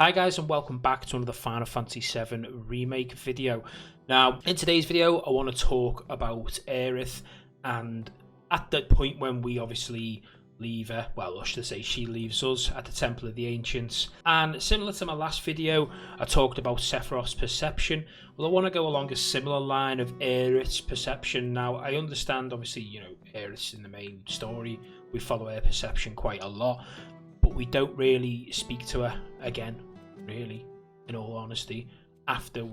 Hi guys, and welcome back to another Final Fantasy VII Remake video. Now, in today's video, I want to talk about Aerith, and at the point when we obviously leave her, well, I should say she leaves us at the Temple of the Ancients. And similar to my last video, I talked about Sephiroth's perception. Well, I want to go along a similar line of Aerith's perception. Now, I understand, obviously, Aerith's in the main story. We follow her perception quite a lot, but we don't really speak to her again, really, in all honesty, after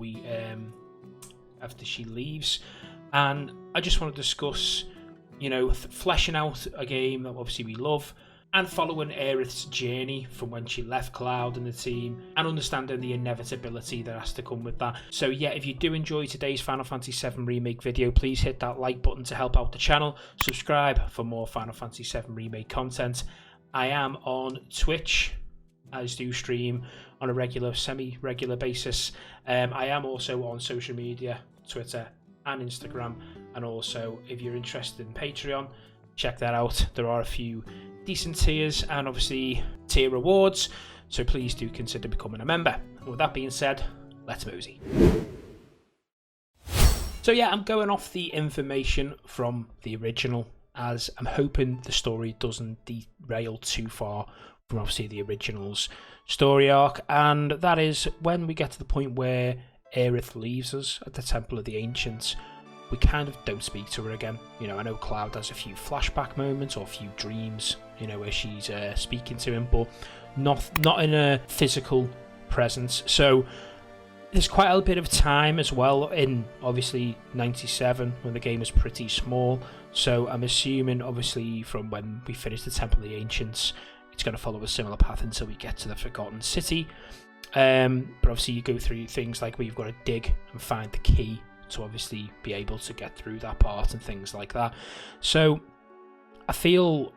she leaves. And I just want to discuss, fleshing out a game that obviously we love, and following Aerith's journey from when she left Cloud and the team, and understanding the inevitability that has to come with that. So yeah, if you do enjoy today's Final Fantasy VII Remake video, please hit that like button to help out the channel. Subscribe for more Final Fantasy VII Remake content. I am on Twitch. I do stream on a regular, semi-regular basis. I am also on social media, Twitter and Instagram. And also, if you're interested in Patreon, check that out. There are a few decent tiers and obviously tier rewards. So please do consider becoming a member. And with that being said, let's mosey. So yeah, I'm going off the information from the original, as I'm hoping the story doesn't derail too far from obviously the original's story arc, and that is when we get to the point where Aerith leaves us at the Temple of the Ancients. We kind of don't speak to her again. I know Cloud has a few flashback moments or a few dreams, where she's speaking to him, but not in a physical presence. So there's quite a bit of time as well in obviously 97 when the game was pretty small. So I'm assuming obviously from when we finish the Temple of the Ancients, it's going to follow a similar path until we get to the Forgotten City. But obviously you go through things like where you've got to dig and find the key to obviously be able to get through that part and things like that. So I feel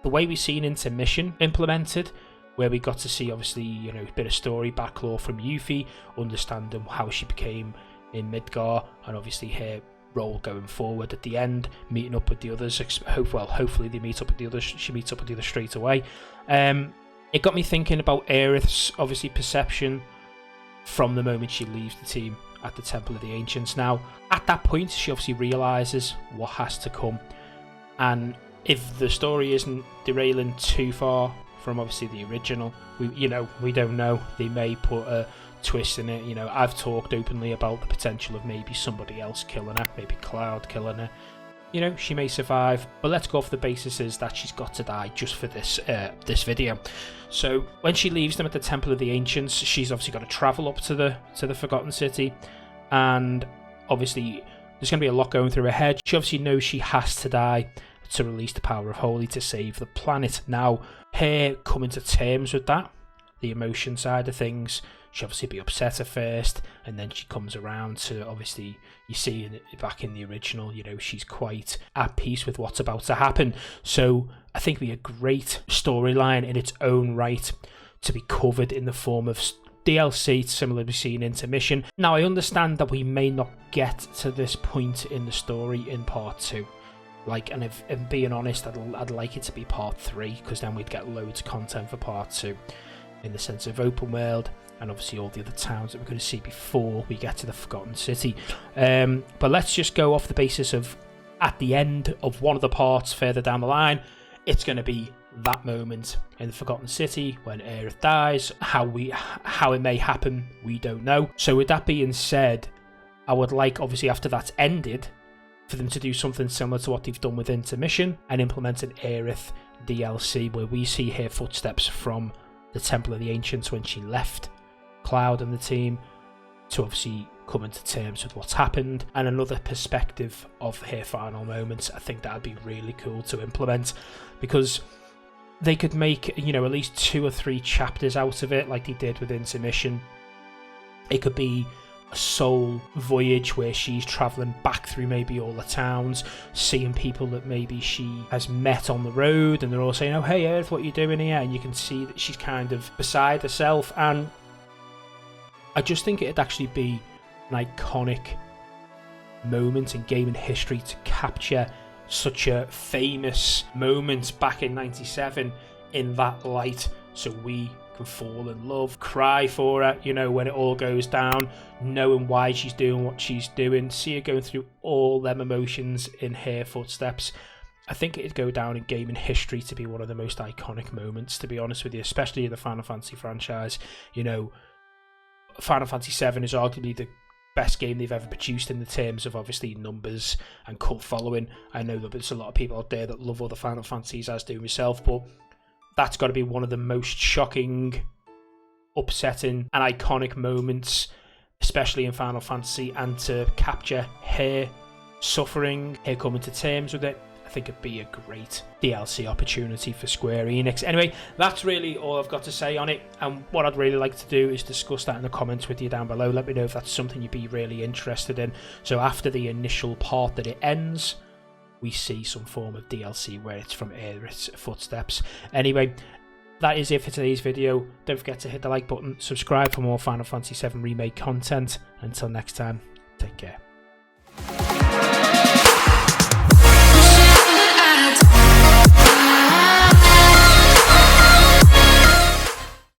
the way we've seen Intermission implemented, where we got to see obviously a bit of story backlore from Yuffie, understanding how she became in Midgar, and obviously her role going forward at the end, meeting up with the others. Hopefully they meet up with the others. She meets up with the others straight away. It got me thinking about Aerith's obviously perception from the moment she leaves the team at the Temple of the Ancients. Now, at that point, she obviously realizes what has to come, and if the story isn't derailing too far from obviously the original, we don't know. They may put a twist in it. I've talked openly about the potential of maybe somebody else killing her, maybe Cloud killing her. She may survive, but let's go off the basis is that she's got to die just for this video. So when she leaves them at the Temple of the Ancients, she's obviously got to travel up to the Forgotten City, and obviously there's going to be a lot going through her head. She obviously knows she has to die to release the power of Holy to save the planet. Now, her coming to terms with that, the emotion side of things, she'll obviously be upset at first, and then she comes around to, obviously, you see back in the original, she's quite at peace with what's about to happen. So I think it'd be a great storyline in its own right to be covered in the form of DLC, similar to seeing Intermission. Now, I understand that we may not get to this point in the story in part 2. And if being honest, I'd like it to be part 3, because then we'd get loads of content for part 2 in the sense of open world, and obviously all the other towns that we're going to see before we get to the Forgotten City. But let's just go off the basis of, at the end of one of the parts further down the line, it's going to be that moment in the Forgotten City when Aerith dies. How it may happen, we don't know. So with that being said, I would like, obviously after that's ended, for them to do something similar to what they've done with Intermission and implement an Aerith DLC where we see her footsteps from the Temple of the Ancients when she left Cloud and the team, to obviously coming to terms with what's happened, and another perspective of her final moments. I think that would be really cool to implement, because they could make at least 2 or 3 chapters out of it like they did with Intermission. It could be a soul voyage where she's travelling back through maybe all the towns, seeing people that maybe she has met on the road, and they're all saying, "Oh, hey Aerith, what are you doing here?" And you can see that she's kind of beside herself. And I just think it'd actually be an iconic moment in gaming history to capture such a famous moment back in 97 in that light, so we can fall in love, cry for her, you know, when it all goes down, knowing why she's doing what she's doing, see her going through all them emotions in her footsteps. I think it'd go down in gaming history to be one of the most iconic moments, to be honest with you, especially in the Final Fantasy franchise. You know, Final Fantasy 7 is arguably the best game they've ever produced in the terms of obviously numbers and cult following. I know that there's a lot of people out there that love other Final Fantasies, as do myself, but that's got to be one of the most shocking, upsetting and iconic moments, especially in Final Fantasy, and to capture her suffering, her coming to terms with it, I think it'd be a great DLC opportunity for Square Enix. Anyway, that's really all I've got to say on it, and what I'd really like to do is discuss that in the comments with you down below. Let me know if that's something you'd be really interested in. So after the initial part that it ends, we see some form of DLC where it's from Aerith's footsteps. Anyway, that is it for today's video. Don't forget to hit the like button, subscribe for more Final Fantasy VII Remake content. Until next time, take care.